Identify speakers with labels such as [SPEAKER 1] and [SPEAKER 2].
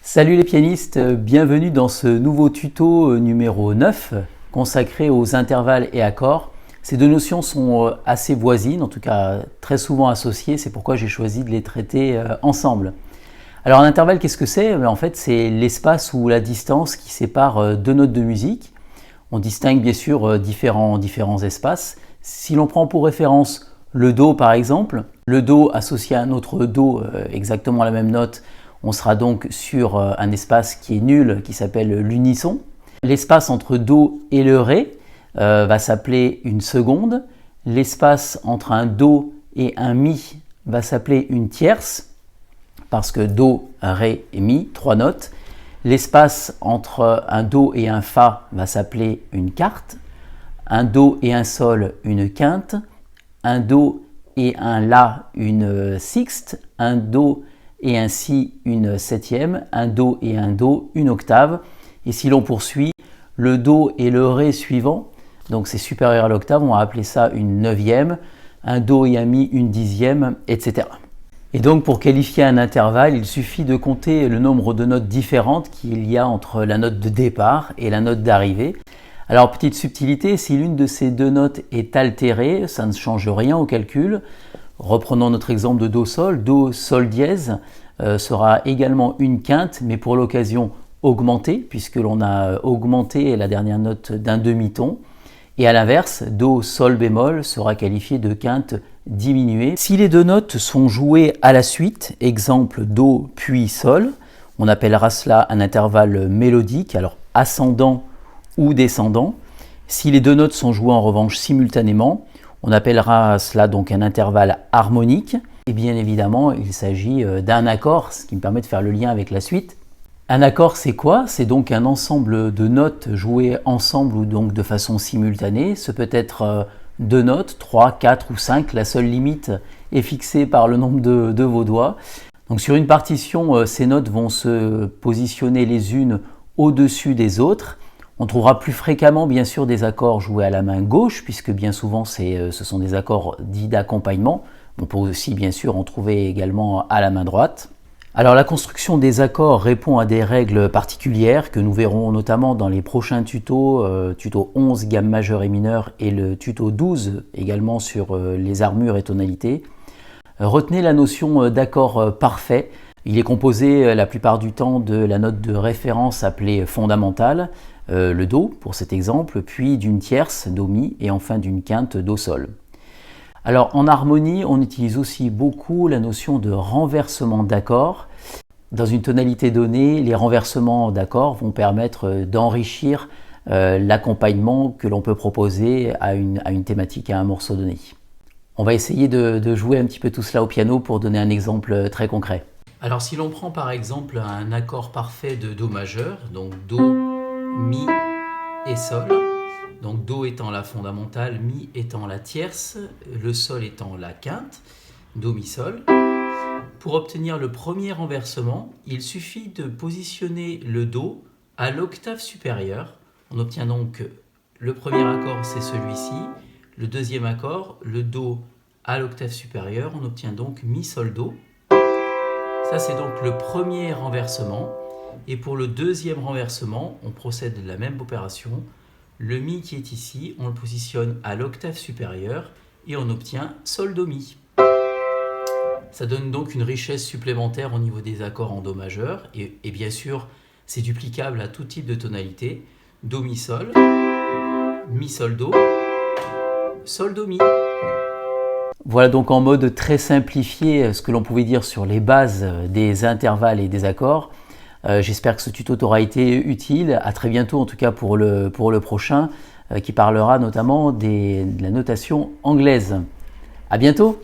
[SPEAKER 1] Salut les pianistes, bienvenue dans ce nouveau tuto numéro 9 consacré aux intervalles et accords. Ces deux notions sont assez voisines, en tout cas très souvent associées, c'est pourquoi j'ai choisi de les traiter ensemble. Alors un intervalle, qu'est-ce que c'est? En fait, c'est l'espace ou la distance qui sépare deux notes de musique. On distingue bien sûr différents espaces. Si l'on prend pour référence le Do par exemple, le Do associé à un autre Do exactement la même note, on sera donc sur un espace qui est nul, qui s'appelle l'unisson. L'espace entre Do et le Ré va s'appeler une seconde. L'espace entre un Do et un Mi va s'appeler une tierce, parce que Do, Ré et Mi, trois notes. L'espace entre un Do et un Fa va s'appeler une quarte. Un Do et un Sol, une quinte. Un Do et un La, une sixte. Un Do et un Si, une septième, un Do et un Do, une octave. Et si l'on poursuit, le Do et le Ré suivant, donc c'est supérieur à l'octave, on va appeler ça une neuvième, un Do et un Mi, une dixième, etc. Et donc pour qualifier un intervalle, il suffit de compter le nombre de notes différentes qu'il y a entre la note de départ et la note d'arrivée. Alors petite subtilité, si l'une de ces deux notes est altérée, ça ne change rien au calcul. Reprenons notre exemple de Do-Sol. Do, Sol dièse sera également une quinte, mais pour l'occasion augmentée, puisque l'on a augmenté la dernière note d'un demi-ton. Et à l'inverse, Do, Sol bémol sera qualifié de quinte diminuée. Si les deux notes sont jouées à la suite, exemple Do puis Sol, on appellera cela un intervalle mélodique, alors ascendant ou descendant. Si les deux notes sont jouées en revanche simultanément, on appellera cela donc un intervalle harmonique. Et bien évidemment, il s'agit d'un accord, ce qui me permet de faire le lien avec la suite. Un accord, c'est quoi? C'est donc un ensemble de notes jouées ensemble ou donc de façon simultanée. Ce peut être deux notes, 3, 4 ou 5. La seule limite est fixée par le nombre de vos doigts. Donc sur une partition, ces notes vont se positionner les unes au-dessus des autres. On trouvera plus fréquemment bien sûr des accords joués à la main gauche, puisque bien souvent ce sont des accords dits d'accompagnement. On peut aussi bien sûr en trouver également à la main droite. Alors la construction des accords répond à des règles particulières que nous verrons notamment dans les prochains tutos, tuto 11 gamme majeure et mineure et le tuto 12 également sur les armures et tonalités. Retenez la notion d'accord parfait. Il est composé la plupart du temps de la note de référence appelée fondamentale, le Do pour cet exemple, puis d'une tierce, Do Mi, et enfin d'une quinte, Do Sol. Alors en harmonie, on utilise aussi beaucoup la notion de renversement d'accords. Dans une tonalité donnée, les renversements d'accords vont permettre d'enrichir l'accompagnement que l'on peut proposer à une thématique, à un morceau donné. On va essayer de jouer un petit peu tout cela au piano pour donner un exemple très concret. Alors si l'on prend par exemple un accord parfait de Do majeur, donc Do, Mi et Sol, donc Do étant la fondamentale, Mi étant la tierce, le Sol étant la quinte, Do, Mi, Sol. Pour obtenir le premier renversement, il suffit de positionner le Do à l'octave supérieure. On obtient donc le premier accord, c'est celui-ci. Le deuxième accord, le Do à l'octave supérieure, on obtient donc Mi, Sol, Do. Ça, c'est donc le premier renversement. Et pour le deuxième renversement, on procède de la même opération. Le Mi qui est ici, on le positionne à l'octave supérieure et on obtient Sol, Do, Mi. Ça donne donc une richesse supplémentaire au niveau des accords en Do majeur. Et bien sûr, c'est duplicable à tout type de tonalité. Do, Mi, Sol, Mi, Sol, Do, Sol, Do, Mi. Voilà donc en mode très simplifié ce que l'on pouvait dire sur les bases des intervalles et des accords. J'espère que ce tuto t'aura été utile. À très bientôt en tout cas pour le prochain qui parlera notamment de la notation anglaise. À bientôt!